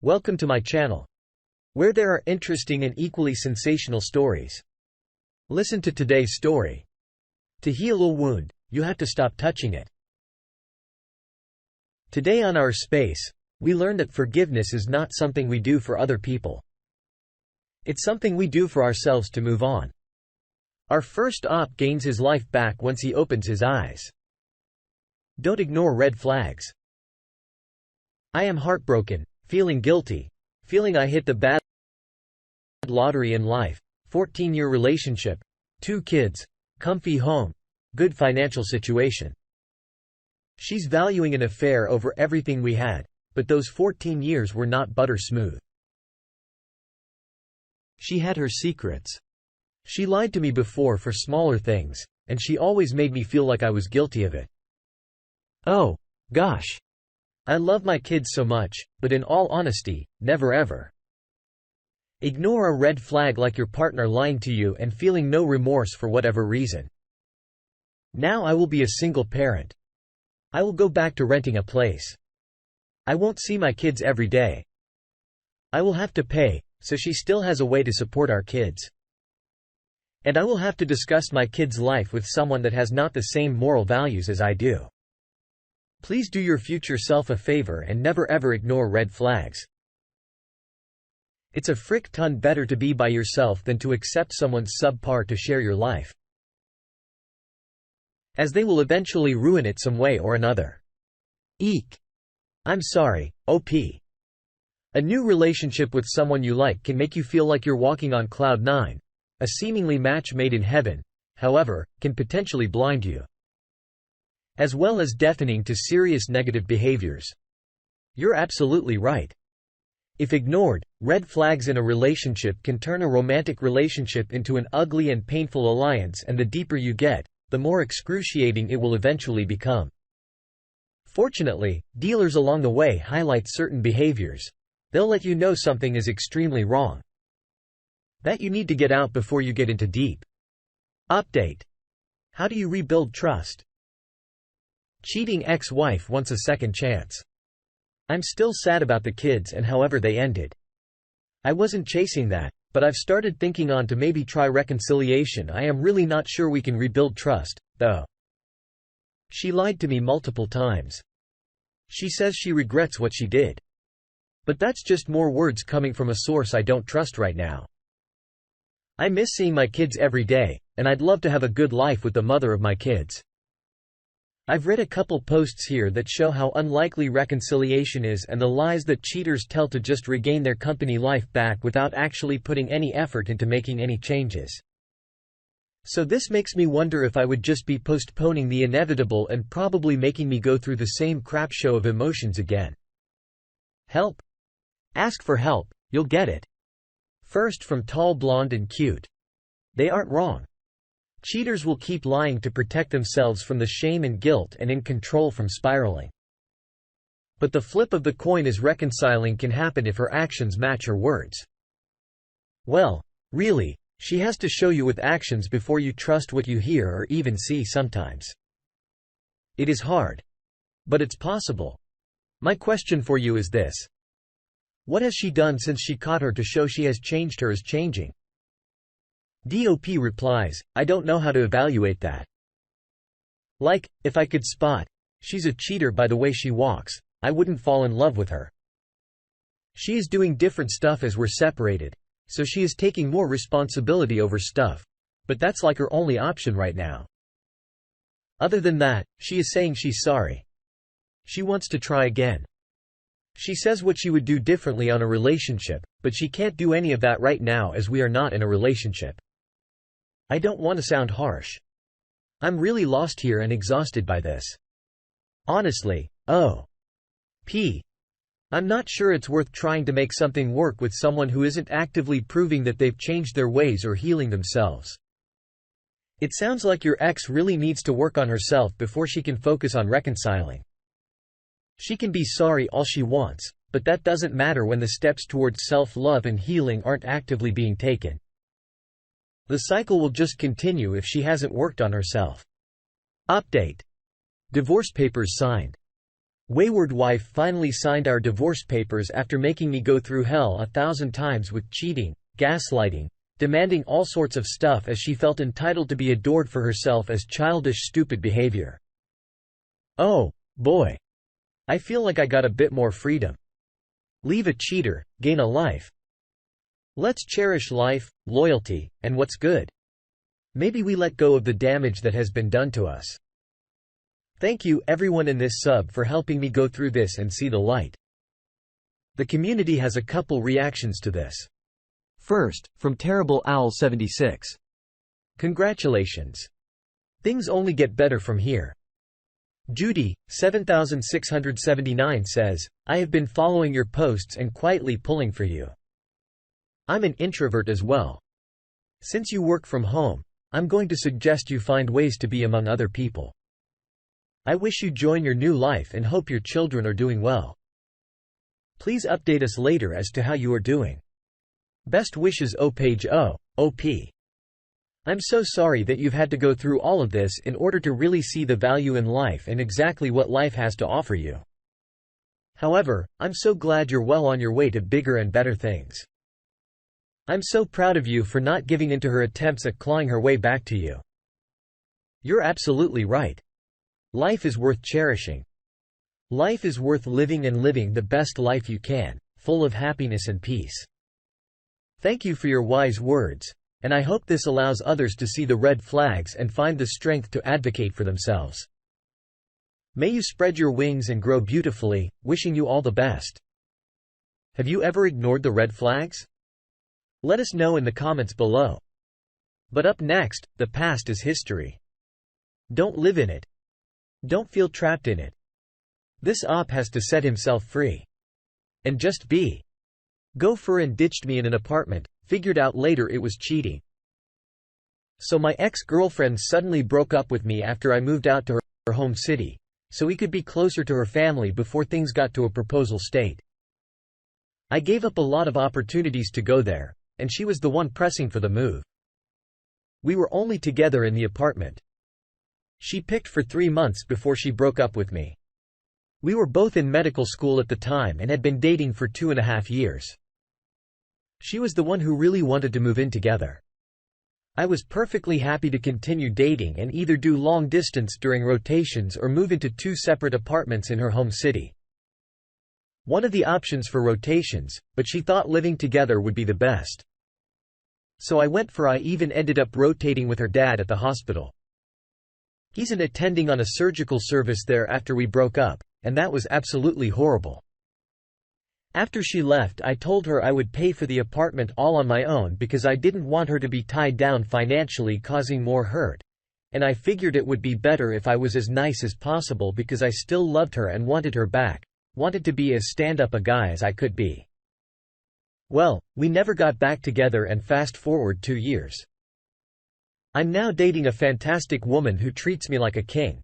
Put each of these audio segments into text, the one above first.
Welcome to my channel, where there are interesting and equally sensational stories. Listen to today's story. To heal a wound, you have to stop touching it. Today on our space, we learn that forgiveness is not something we do for other people. It's something we do for ourselves to move on. Our first op gains his life back once he opens his eyes. Don't ignore red flags. I am heartbroken, feeling guilty, feeling I hit the bad lottery in life. 14-year relationship, 2 kids, comfy home, good financial situation. She's valuing an affair over everything we had, but those 14 years were not butter smooth. She had her secrets. She lied to me before for smaller things, and she always made me feel like I was guilty of it. Oh, gosh. I love my kids so much, but in all honesty, never ever. Ignore a red flag like your partner lying to you and feeling no remorse for whatever reason. Now I will be a single parent. I will go back to renting a place. I won't see my kids every day. I will have to pay, so she still has a way to support our kids. And I will have to discuss my kids' life with someone that has not the same moral values as I do. Please do your future self a favor and never ever ignore red flags. It's a frick ton better to be by yourself than to accept someone's subpar to share your life, as they will eventually ruin it some way or another. Eek. I'm sorry, OP. A new relationship with someone you like can make you feel like you're walking on cloud 9. A seemingly match made in heaven, however, can potentially blind you, as well as deafening to serious negative behaviors. You're absolutely right. If ignored, red flags in a relationship can turn a romantic relationship into an ugly and painful alliance, and the deeper you get, the more excruciating it will eventually become. Fortunately, dealers along the way highlight certain behaviors. They'll let you know something is extremely wrong, that you need to get out before you get into deep. Update. How do you rebuild trust? Cheating ex-wife wants a second chance. I'm still sad about the kids and however they ended. I wasn't chasing that, but I've started thinking on to maybe try reconciliation. I am really not sure we can rebuild trust, though. She lied to me multiple times. She says she regrets what she did. But that's just more words coming from a source I don't trust right now. I miss seeing my kids every day, and I'd love to have a good life with the mother of my kids. I've read a couple posts here that show how unlikely reconciliation is and the lies that cheaters tell to just regain their company life back without actually putting any effort into making any changes. So this makes me wonder if I would just be postponing the inevitable and probably making me go through the same crap show of emotions again. Help? Ask for help, you'll get it. First from Tall, Blonde and Cute. They aren't wrong. Cheaters will keep lying to protect themselves from the shame and guilt and in control from spiraling. But the flip of the coin is reconciling can happen if her actions match her words. Well, really, she has to show you with actions before you trust what you hear or even see sometimes. It is hard. But it's possible. My question for you is this. What has she done since she caught her to show she has changed her is changing? DOP replies, I don't know how to evaluate that. Like, if I could spot, she's a cheater by the way she walks, I wouldn't fall in love with her. She is doing different stuff as we're separated, so she is taking more responsibility over stuff, but that's like her only option right now. Other than that, she is saying she's sorry. She wants to try again. She says what she would do differently on a relationship, but she can't do any of that right now as we are not in a relationship. I don't want to sound harsh. I'm really lost here and exhausted by this. Honestly, I'm not sure it's worth trying to make something work with someone who isn't actively proving that they've changed their ways or healing themselves. It sounds like your ex really needs to work on herself before she can focus on reconciling. She can be sorry all she wants, but that doesn't matter when the steps towards self-love and healing aren't actively being taken. The cycle will just continue if she hasn't worked on herself. Update. Divorce papers signed. Wayward wife finally signed our divorce papers after making me go through hell 1,000 times with cheating, gaslighting, demanding all sorts of stuff as she felt entitled to be adored for herself as childish stupid behavior. Oh, boy. I feel like I got a bit more freedom. Leave a cheater, gain a life. Let's cherish life, loyalty, and what's good. Maybe we let go of the damage that has been done to us. Thank you everyone in this sub for helping me go through this and see the light. The community has a couple reactions to this. First, from Terrible Owl 76. Congratulations. Things only get better from here. Judy, 7679 says, I have been following your posts and quietly pulling for you. I'm an introvert as well. Since you work from home, I'm going to suggest you find ways to be among other people. I wish you join your new life and hope your children are doing well. Please update us later as to how you are doing. Best wishes Page O, OP. I'm so sorry that you've had to go through all of this in order to really see the value in life and exactly what life has to offer you. However, I'm so glad you're well on your way to bigger and better things. I'm so proud of you for not giving in to her attempts at clawing her way back to you. You're absolutely right. Life is worth cherishing. Life is worth living and living the best life you can, full of happiness and peace. Thank you for your wise words, and I hope this allows others to see the red flags and find the strength to advocate for themselves. May you spread your wings and grow beautifully, wishing you all the best. Have you ever ignored the red flags? Let us know in the comments below. But up next, the past is history. Don't live in it. Don't feel trapped in it. This op has to set himself free. And just be. Gopher and ditched me in an apartment, figured out later it was cheating. So my ex-girlfriend suddenly broke up with me after I moved out to her home city, so we could be closer to her family before things got to a proposal state. I gave up a lot of opportunities to go there, and she was the one pressing for the move. We were only together in the apartment. She picked for 3 months before she broke up with me. We were both in medical school at the time and had been dating for 2.5 years. She was the one who really wanted to move in together. I was perfectly happy to continue dating and either do long distance during rotations or move into 2 separate apartments in her home city. One of the options for rotations, but she thought living together would be the best. So I went for I even ended up rotating with her dad at the hospital. He's an attending on a surgical service there after we broke up, and that was absolutely horrible. After she left, I told her I would pay for the apartment all on my own because I didn't want her to be tied down financially, causing more hurt, and I figured it would be better if I was as nice as possible because I still loved her and wanted her back, wanted to be as stand-up a guy as I could be. Well, we never got back together, and fast forward 2 years. I'm now dating a fantastic woman who treats me like a king.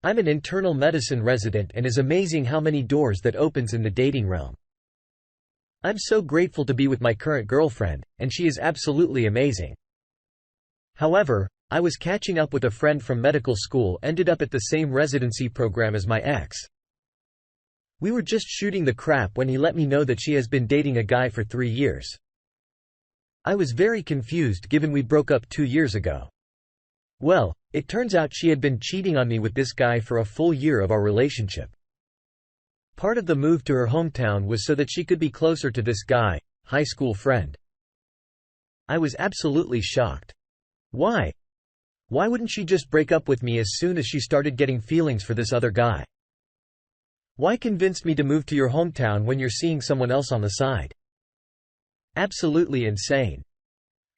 I'm an internal medicine resident, and it's amazing how many doors that opens in the dating realm. I'm so grateful to be with my current girlfriend, and she is absolutely amazing. However, I was catching up with a friend from medical school, ended up at the same residency program as my ex. We were just shooting the crap when he let me know that she has been dating a guy for 3 years. I was very confused given we broke up 2 years ago. Well, it turns out she had been cheating on me with this guy for a full year of our relationship. Part of the move to her hometown was so that she could be closer to this guy, high school friend. I was absolutely shocked. Why? Why wouldn't she just break up with me as soon as she started getting feelings for this other guy? Why convince me to move to your hometown when you're seeing someone else on the side? Absolutely insane.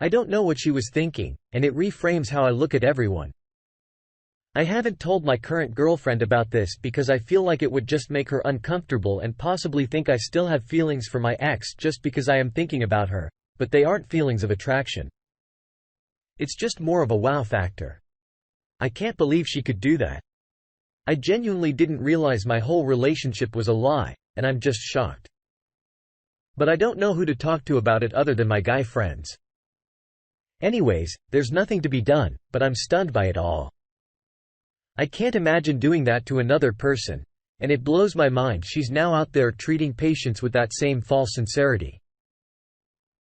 I don't know what she was thinking, and it reframes how I look at everyone. I haven't told my current girlfriend about this because I feel like it would just make her uncomfortable and possibly think I still have feelings for my ex just because I am thinking about her, but they aren't feelings of attraction. It's just more of a wow factor. I can't believe she could do that. I genuinely didn't realize my whole relationship was a lie, and I'm just shocked. But I don't know who to talk to about it other than my guy friends. Anyways, there's nothing to be done, but I'm stunned by it all. I can't imagine doing that to another person, And it blows my mind she's now out there treating patients with that same false sincerity.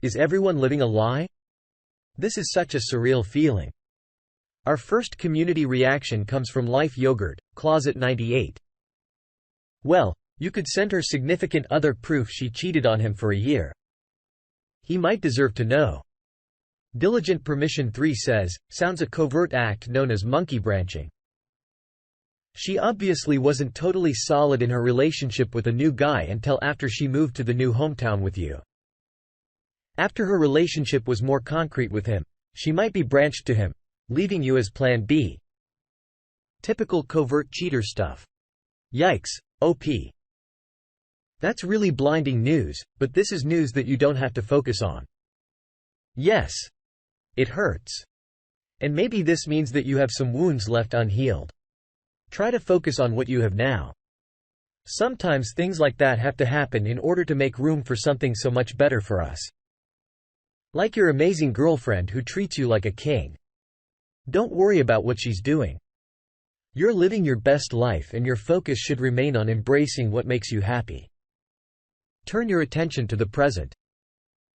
Is everyone living a lie? This is such a surreal feeling. Our first community reaction comes from Life Yogurt, Closet 98. Well, you could send her significant other proof she cheated on him for a year. He might deserve to know. Diligent Permission 3 says, sounds a covert act known as monkey branching. She obviously wasn't totally solid in her relationship with a new guy until after she moved to the new hometown with you. After her relationship was more concrete with him, she might be branched to him, leaving you as plan B. Typical covert cheater stuff. Yikes, OP. That's really blinding news, but this is news that you don't have to focus on. Yes. It hurts. And maybe this means that you have some wounds left unhealed. Try to focus on what you have now. Sometimes things like that have to happen in order to make room for something so much better for us. Like your amazing girlfriend who treats you like a king. Don't worry about what she's doing. You're living your best life and your focus should remain on embracing what makes you happy. Turn your attention to the present.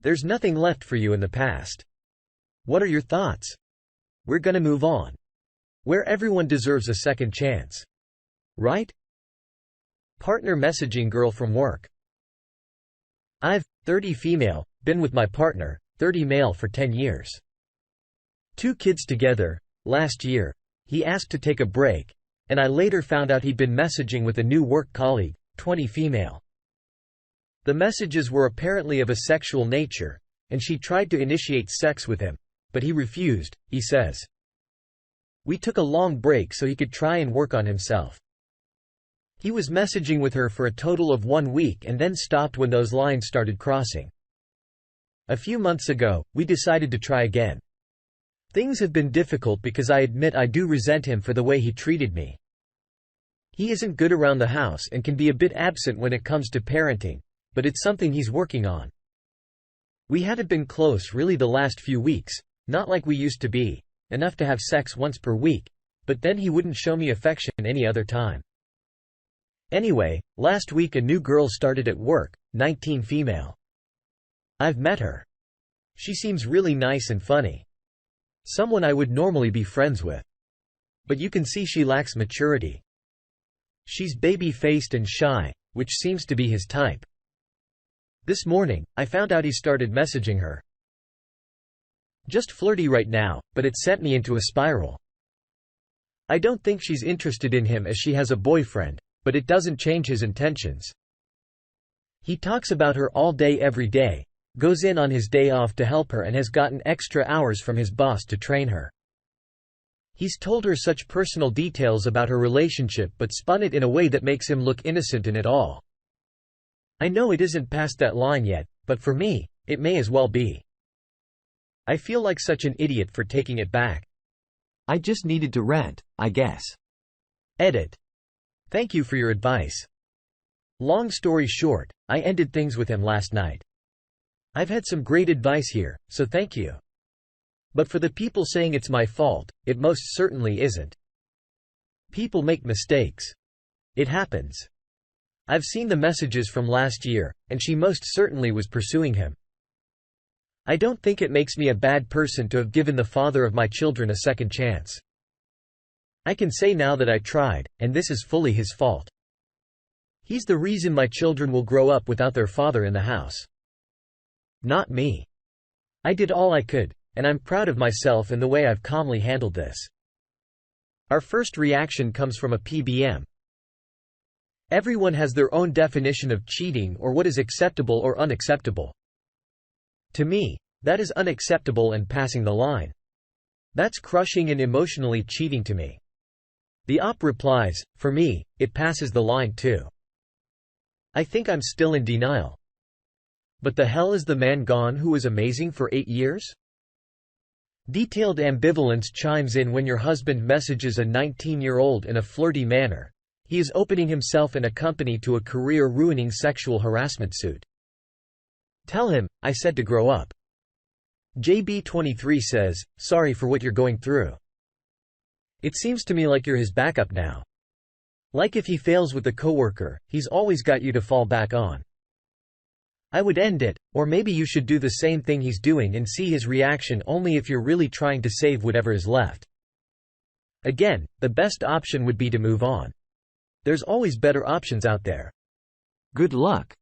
There's nothing left for you in the past. What are your thoughts? We're gonna move on. Where everyone deserves a second chance. Right? Partner messaging girl from work. I've, 30 female, been with my partner, 30 male for 10 years. 2 kids together. Last year, he asked to take a break, and I later found out he'd been messaging with a new work colleague, 20 female. The messages were apparently of a sexual nature, and she tried to initiate sex with him, but he refused, he says. We took a long break so he could try and work on himself. He was messaging with her for a total of 1 week and then stopped when those lines started crossing. A few months ago, we decided to try again. Things have been difficult because I admit I do resent him for the way he treated me. He isn't good around the house and can be a bit absent when it comes to parenting, but it's something he's working on. We haven't been close really the last few weeks, not like we used to be. Enough to have sex once per week, but then he wouldn't show me affection any other time. Anyway, last week a new girl started at work, 19 female. I've met her. She seems really nice and funny. Someone I would normally be friends with. But you can see she lacks maturity. She's baby-faced and shy, which seems to be his type. This morning, I found out he started messaging her. Just flirty right now, but it sent me into a spiral. I don't think she's interested in him as she has a boyfriend, but it doesn't change his intentions. He talks about her all day every day, goes in on his day off to help her and has gotten extra hours from his boss to train her. He's told her such personal details about her relationship but spun it in a way that makes him look innocent in it all. I know it isn't past that line yet, but for me, it may as well be. I feel like such an idiot for taking it back. I just needed to rent, I guess. Edit. Thank you for your advice. Long story short, I ended things with him last night. I've had some great advice here, so thank you. But for the people saying it's my fault, it most certainly isn't. People make mistakes. It happens. I've seen the messages from last year, and she most certainly was pursuing him. I don't think it makes me a bad person to have given the father of my children a second chance. I can say now that I tried, and this is fully his fault. He's the reason my children will grow up without their father in the house. Not me. I did all I could, and I'm proud of myself and the way I've calmly handled this. Our first reaction comes from a PBM. Everyone has their own definition of cheating or what is acceptable or unacceptable. To me, that is unacceptable and passing the line. That's crushing and emotionally cheating to me. The op replies, for me, it passes the line too. I think I'm still in denial. But the hell is the man gone who was amazing for 8 years? Detailed ambivalence chimes in when your husband messages a 19-year-old in a flirty manner. He is opening himself and a company to a career-ruining sexual harassment suit. Tell him, I said to grow up. JB23 says, sorry for what you're going through. It seems to me like you're his backup now. Like if he fails with the coworker, he's always got you to fall back on. I would end it, or maybe you should do the same thing he's doing and see his reaction only if you're really trying to save whatever is left. Again, the best option would be to move on. There's always better options out there. Good luck.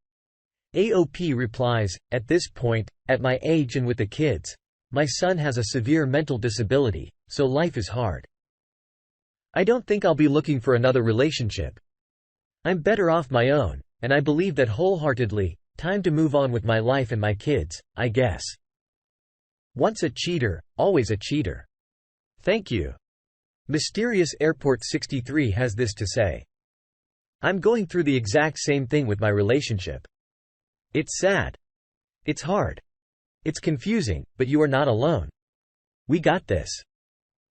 AOP replies, at this point, at my age and with the kids, my son has a severe mental disability, so life is hard. I don't think I'll be looking for another relationship. I'm better off my own, and I believe that wholeheartedly. Time to move on with my life and my kids, I guess. Once a cheater, always a cheater. Thank you. Mysterious Airport 63 has this to say. I'm going through the exact same thing with my relationship. It's sad. It's hard. It's confusing, but you are not alone. We got this.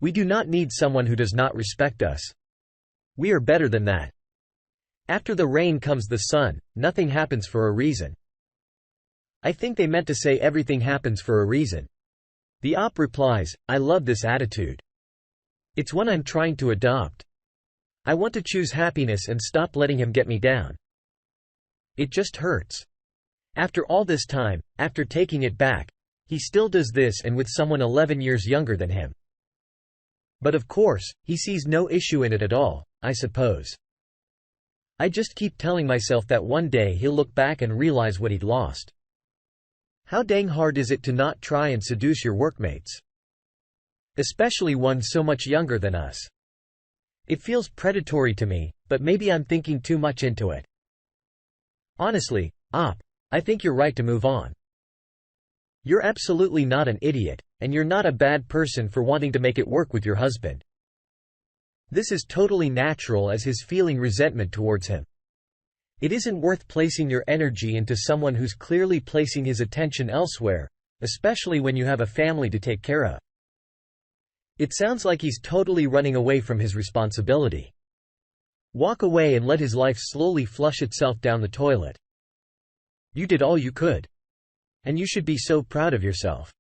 We do not need someone who does not respect us. We are better than that. After the rain comes the sun, nothing happens for a reason. I think they meant to say everything happens for a reason. The op replies, I love this attitude. It's one I'm trying to adopt. I want to choose happiness and stop letting him get me down. It just hurts. After all this time, after taking it back, he still does this and with someone 11 years younger than him. But of course, he sees no issue in it at all, I suppose. I just keep telling myself that one day he'll look back and realize what he'd lost. How dang hard is it to not try and seduce your workmates? Especially one so much younger than us. It feels predatory to me, but maybe I'm thinking too much into it. Honestly, op, I think you're right to move on. You're absolutely not an idiot, and you're not a bad person for wanting to make it work with your husband. This is totally natural as his feeling resentment towards him. It isn't worth placing your energy into someone who's clearly placing his attention elsewhere, especially when you have a family to take care of. It sounds like he's totally running away from his responsibility. Walk away and let his life slowly flush itself down the toilet. You did all you could. And you should be so proud of yourself.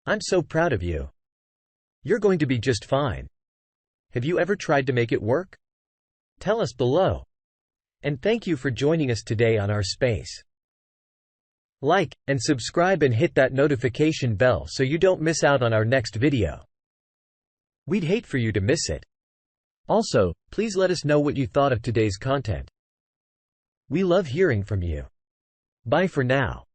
I'm so proud of you. You're going to be just fine. Have you ever tried to make it work? Tell us below. And thank you for joining us today on our space. Like and subscribe and hit that notification bell so you don't miss out on our next video. We'd hate for you to miss it. Also, please let us know what you thought of today's content. We love hearing from you. Bye for now.